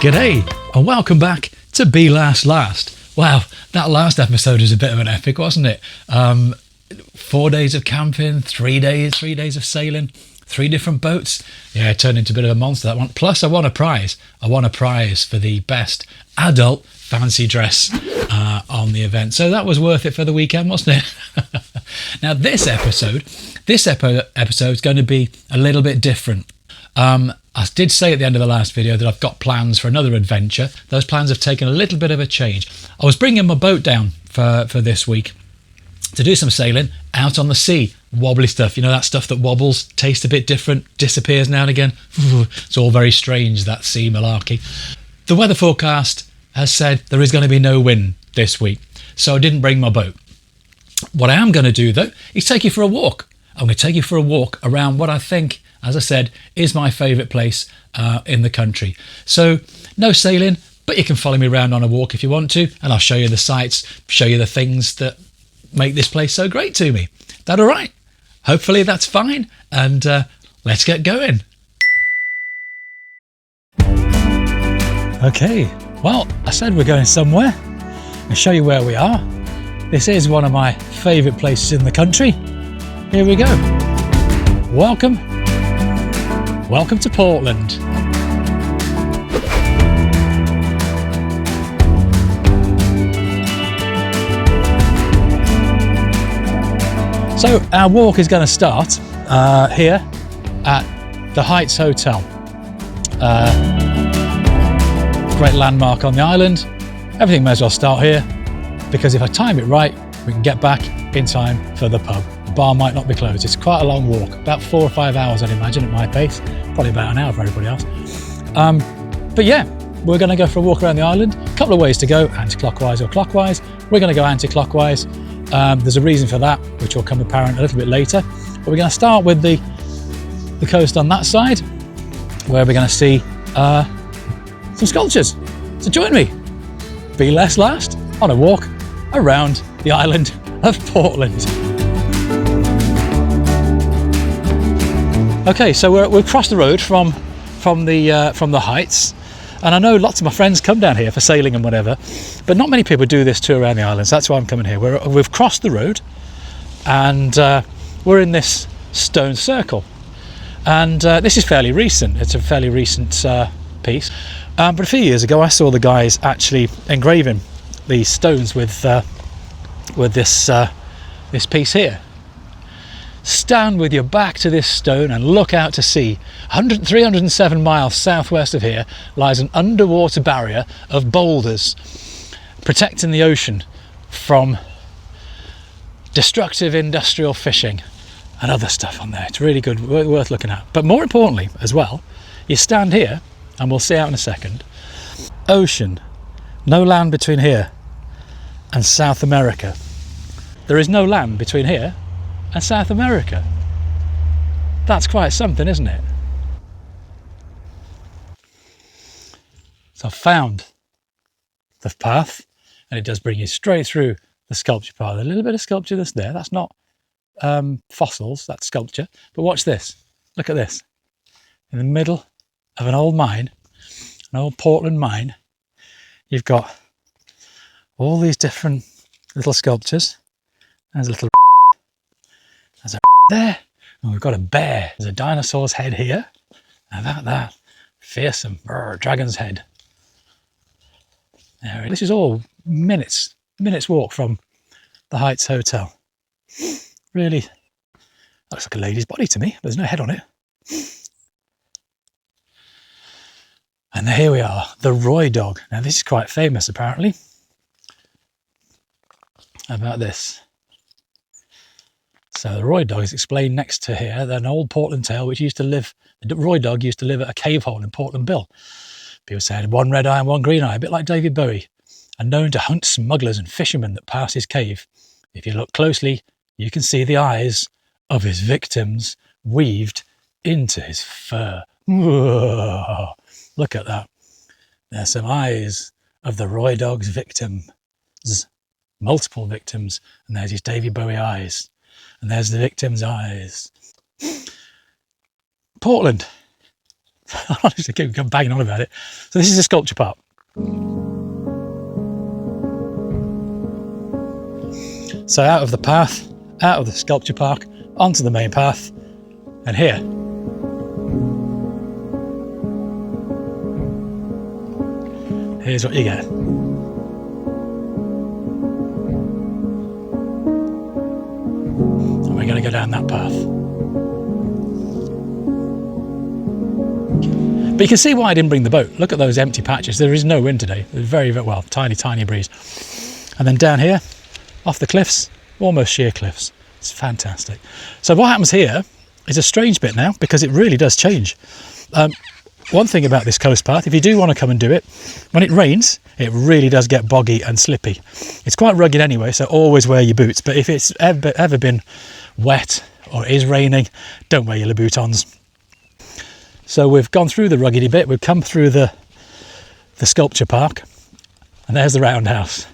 G'day and welcome back to Be Last. Wow, that last episode was a bit of an epic, wasn't it? 4 days of camping, 3 days of sailing, 3 different boats. Yeah, it turned into a bit of a monster, that one. Plus I won a prize. I won a prize for the best adult fancy dress on the event. So that was worth it for the weekend, wasn't it? Now this episode is going to be a little bit different. I did say at the end of the last video that I've got plans for another adventure. Those plans have taken a little bit of a change. I was bringing my boat down for this week to do some sailing out on the sea. Wobbly stuff, you know, that stuff that wobbles, tastes a bit different, disappears now and again. It's all very strange, that sea malarkey. The weather forecast has said there is going to be no wind this week, so I didn't bring my boat. What I am going to do though is take you for a walk. I'm going to take you for a walk around what I think, as I said, is my favourite place in the country. So no sailing, but you can follow me around on a walk if you want to, and I'll show you the sights, show you the things that make this place so great to me. That all right? Hopefully that's fine, and let's get going. Okay, well, I said we're going somewhere. I'll show you where we are. This is one of my favourite places in the country. Here we go. Welcome to Portland. So our walk is going to start here at the Heights Hotel. Great landmark on the island. Everything may as well start here, because if I time it right, we can get back in time for the pub. The bar might not be closed. It's quite a long walk, about 4 or 5 hours I'd imagine at my pace, probably about an hour for everybody else. But yeah, we're going to go for a walk around the island. A couple of ways to go, anti-clockwise or clockwise. We're going to go anti-clockwise. There's a reason for that, which will come apparent a little bit later. But we're going to start with the coast on that side, where we're going to see some sculptures. So join me, Be Less Last, on a walk around the island of Portland. Okay, so we've crossed the road from the Heights, and I know lots of my friends come down here for sailing and whatever, but not many people do this tour around the island. So that's why I'm coming here. We've crossed the road, and we're in this stone circle, and this is fairly recent. It's a fairly recent piece, but a few years ago I saw the guys actually engraving these stones with this piece here. Stand with your back to this stone and look out to sea. 307 miles southwest of here lies an underwater barrier of boulders protecting the ocean from destructive industrial fishing and other stuff on there. It's really good, worth looking at. But more importantly as well, you stand here, and we'll see out in a second, ocean, no land between here and South America. There is no land between here and South America. That's quite something, isn't it? So I've found the path, and it does bring you straight through the sculpture part. A little bit of sculpture that's there. That's not fossils, that's sculpture. But watch this. Look at this. In the middle of an old mine, an old Portland mine, you've got all these different little sculptures. There's a little there, and we've got a bear. There's a dinosaur's head here. Now that fearsome dragon's head. There, this is all minutes walk from the Heights Hotel. Really looks like a lady's body to me. There's no head on it. And here we are, the Roy dog. Now this is quite famous apparently. How about this? So the Roy dog is explained next to here, an old Portland tale which used to live, the Roy dog used to live at a cave hole in Portland Bill. People say it had one red eye and one green eye, a bit like David Bowie, and known to hunt smugglers and fishermen that pass his cave. If you look closely, you can see the eyes of his victims weaved into his fur. Whoa, look at that. There's some eyes of the Roy dog's victims, multiple victims, and there's his David Bowie eyes. And there's the victim's eyes. Portland. Honestly, I keep banging on about it. So this is a sculpture park. So out of the path, out of the sculpture park, onto the main path, and here. Here's what you get. And we're going to go down that path. But you can see why I didn't bring the boat. Look at those empty patches. There is no wind today. There's very, very, well, tiny breeze. And then down here, off the cliffs, almost sheer cliffs. It's fantastic. So what happens here is a strange bit now, because it really does change. One thing about this coast path, if you do want to come and do it, when it rains, it really does get boggy and slippy. It's quite rugged anyway, so always wear your boots. But if it's ever been wet or is raining, don't wear your Louboutins. So we've gone through the ruggedy bit, we've come through the sculpture park, and there's the roundhouse.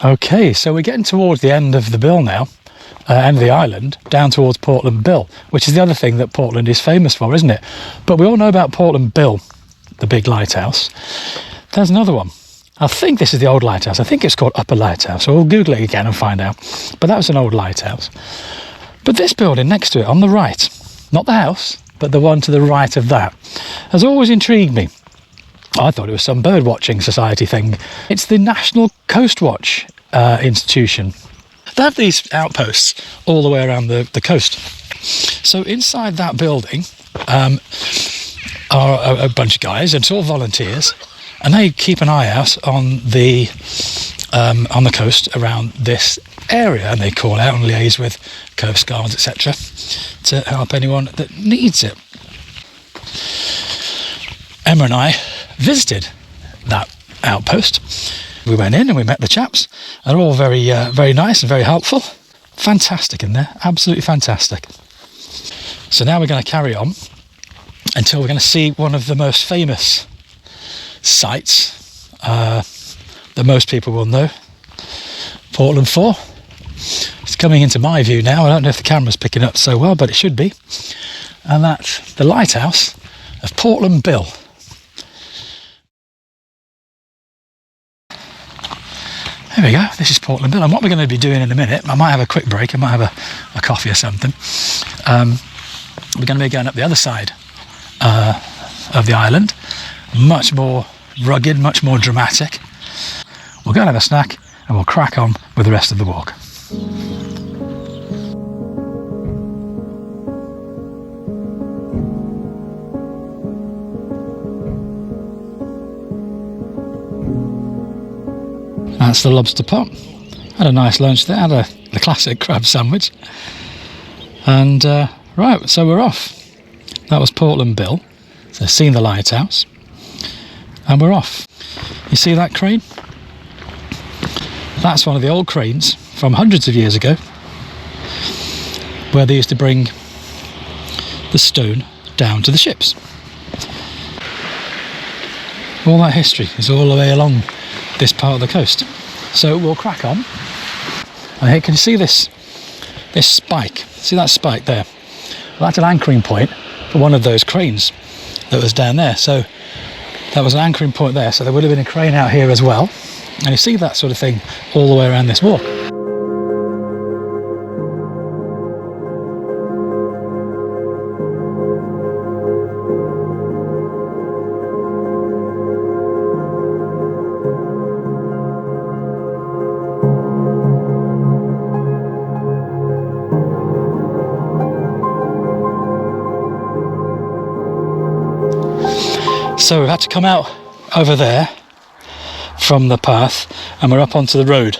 Okay, so we're getting towards the end of the bill now, end of the island, down towards Portland Bill, which is the other thing that Portland is famous for, isn't it? But we all know about Portland Bill, the big lighthouse. There's another one. I think this is the old lighthouse. I think it's called Upper Lighthouse. So we'll Google it again and find out. But that was an old lighthouse. But this building next to it on the right, not the house, but the one to the right of that, has always intrigued me. I thought it was some bird watching society thing. It's the National Coast Watch institution. They have these outposts all the way around the coast. So inside that building are a bunch of guys, and it's all volunteers, and they keep an eye out on the coast around this area, and they call out and liaise with coast guards, etc., to help anyone that needs it. Emma and I visited that outpost. We went in and we met the chaps. They're all very nice and very helpful. Fantastic in there, absolutely fantastic. So now we're going to carry on until we're going to see one of the most famous sites that most people will know, Portland 4. It's coming into my view now. I don't know if the camera's picking up so well, but it should be. And that's the lighthouse of Portland Bill. There we go, this is Portland Bill, and what we're going to be doing in a minute, I might have a quick break, I might have a coffee or something. We're going to be going up the other side of the island, much more rugged, much more dramatic. We'll go and have a snack and we'll crack on with the rest of the walk. That's the lobster pot. Had a nice lunch there, had the classic crab sandwich. And right, so we're off. That was Portland Bill. So seen the lighthouse. And we're off. You see that crane? That's one of the old cranes from hundreds of years ago, where they used to bring the stone down to the ships. All that history is all the way along this part of the coast. So we'll crack on. And here, can you see this spike? See that spike there? Well, that's an anchoring point for one of those cranes that was down there. So that was an anchoring point there, so there would have been a crane out here as well. And you see that sort of thing all the way around this walk. So we've had to come out over there from the path and we're up onto the road.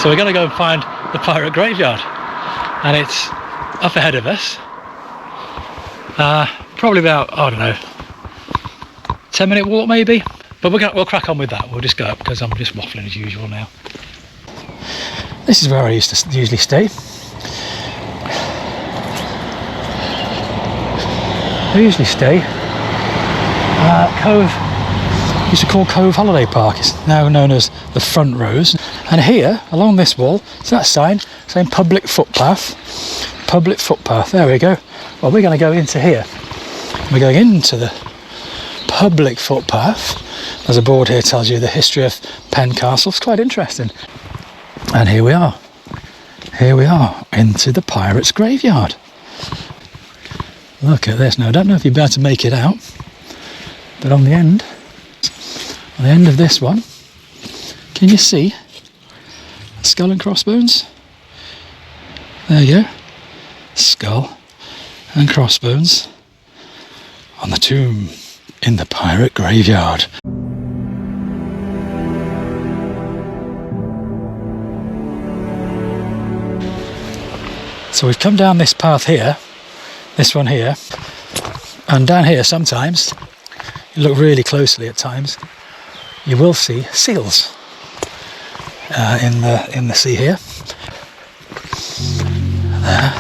So we're going to go and find the pirate graveyard, and it's up ahead of us. Probably about, I don't know, 10-minute walk maybe, but we'll crack on with that. We'll just go up because I'm just waffling as usual now. This is where I usually stay. I usually stay Cove, used to call Cove Holiday Park. It's now known as the Front Rows. And here, along this wall, so that sign saying public footpath. Public footpath, there we go. Well, we're going to go into here. We're going into the public footpath. There's a board here that tells you the history of Penn Castle. It's quite interesting. And here we are. Here we are, into the pirates' graveyard. Look at this. Now, I don't know if you'll be able to make it out, but on the end of this one, can you see skull and crossbones? There you go. Skull and crossbones on the tomb in the pirate graveyard. So we've come down this path here, this one here, and down here sometimes, you look really closely at times, you will see seals in the sea here. There,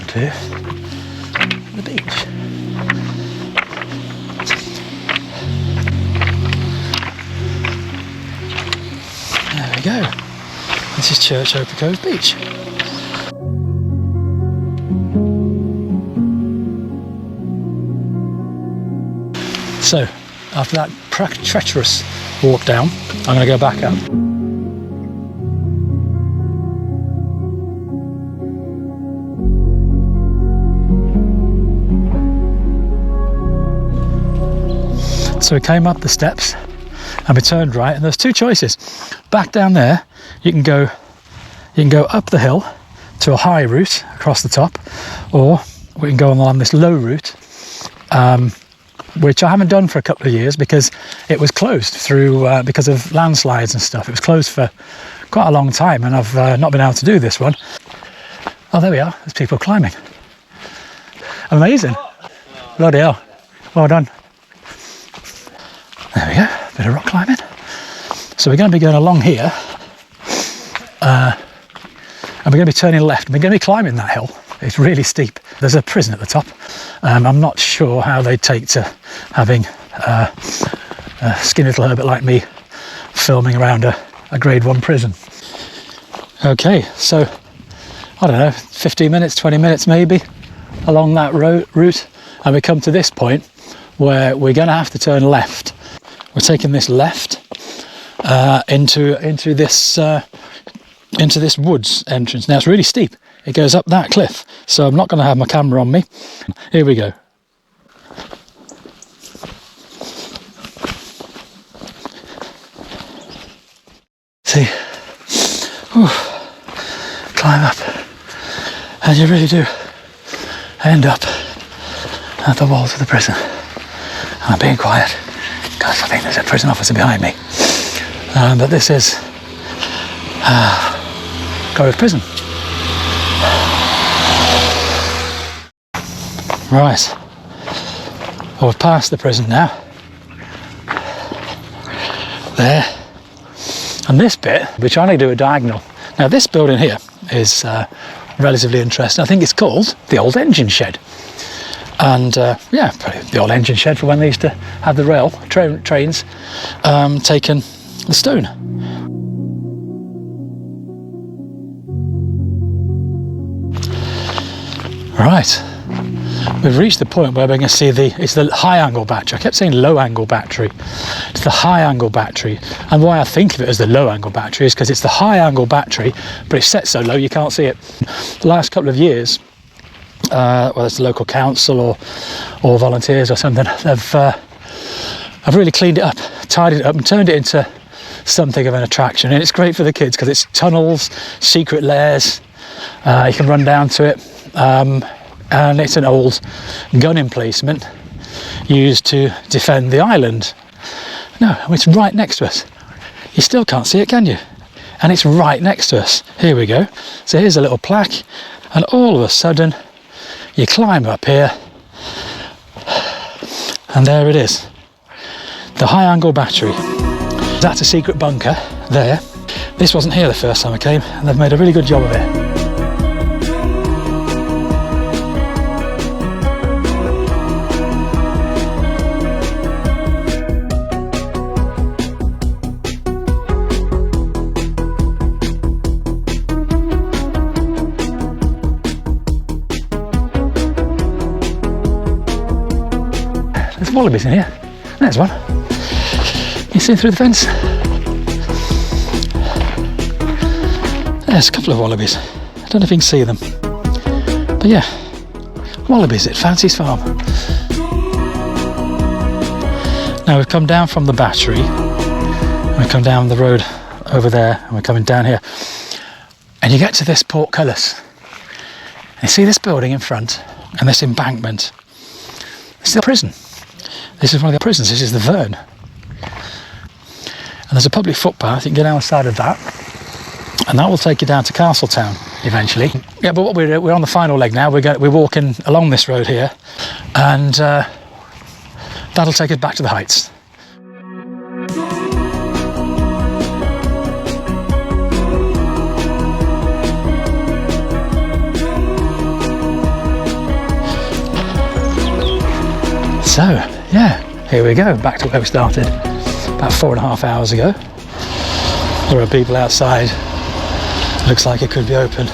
to the beach. There we go. This is Church Oper Cove Beach. So, after that treacherous walk down, I'm going to go back up. So we came up the steps and we turned right, and there's two choices. Back down there, you can go up the hill to a high route across the top, or we can go along this low route, which I haven't done for a couple of years because it was closed through because of landslides and stuff. It was closed for quite a long time, and I've not been able to do this one. Oh, there we are. There's people climbing. Amazing. Bloody hell. Well done. There we go. Bit of rock climbing. So we're going to be going along here, and we're going to be turning left. We're going to be climbing that hill. It's really steep. There's a prison at the top. I'm not sure how they take to having a skinny little hermit like me filming around a grade 1 prison. Okay, so I don't know, 15 minutes, 20 minutes maybe along that route, and we come to this point where we're going to have to turn left. We're taking this left into this woods entrance. Now it's really steep. It goes up that cliff, so I'm not going to have my camera on me. Here we go. See, ooh, climb up, and you really do end up at the walls of the prison. And I'm being quiet because I think there's a prison officer behind me. But this is Grove Prison. Right, well, we've passed the prison now. There. And this bit, we're trying to do a diagonal. Now this building here is relatively interesting. I think it's called the Old Engine Shed. And yeah, probably the old engine shed for when they used to have the trains taking the stone. Right. We've reached the point where we're going to see it's the high angle battery. I kept saying low angle battery. It's the high angle battery. And why I think of it as the low angle battery is because it's the high angle battery, but it's set so low you can't see it. The last couple of years, whether it's the local council or volunteers or something, I've really cleaned it up, tidied it up and turned it into something of an attraction. And it's great for the kids because it's tunnels, secret lairs, you can run down to it. And it's an old gun emplacement used to defend the island. No, it's right next to us. You still can't see it, can you? And it's right next to us. Here we go. So here's a little plaque, and all of a sudden you climb up here, and there it is. The high angle battery. That's a secret bunker there. This wasn't here the first time I came, and they've made a really good job of it. wallabies in here. There's one. You see through the fence? There's a couple of wallabies. I don't know if you can see them. But yeah, wallabies at Fancy's Farm. Now we've come down from the battery. We come down the road over there and we're coming down here. And you get to this portcullis. You see this building in front and this embankment. This is the prison. This is one of the prisons. This is the Verne. And there's a public footpath. You can get down the side of that. And that will take you down to Castletown eventually. Yeah, but what we're on the final leg now. We're walking along this road here. And that'll take us back to the Heights. So, yeah, here we go, back to where we started about 4.5 hours ago. There are people outside. Looks like it could be open.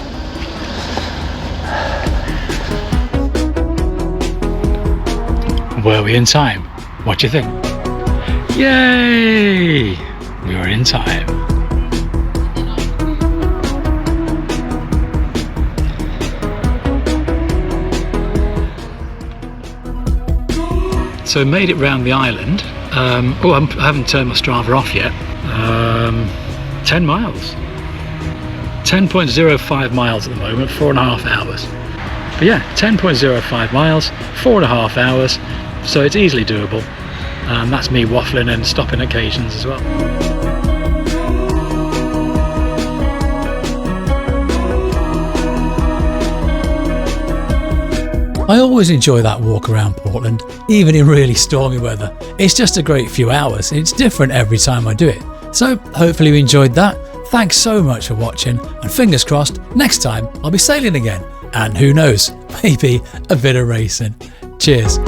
Were we in time? What do you think? Yay! We were in time. So we made it round the island. I haven't turned my Strava off yet. 10 miles. 10.05 miles at the moment, 4.5 hours. But yeah, 10.05 miles, 4.5 hours. So it's easily doable. That's me waffling and stopping occasions as well. I always enjoy that walk around Portland, even in really stormy weather. It's just a great few hours. It's different every time I do it. So hopefully you enjoyed that. Thanks so much for watching, and fingers crossed, next time I'll be sailing again. And who knows, maybe a bit of racing. Cheers.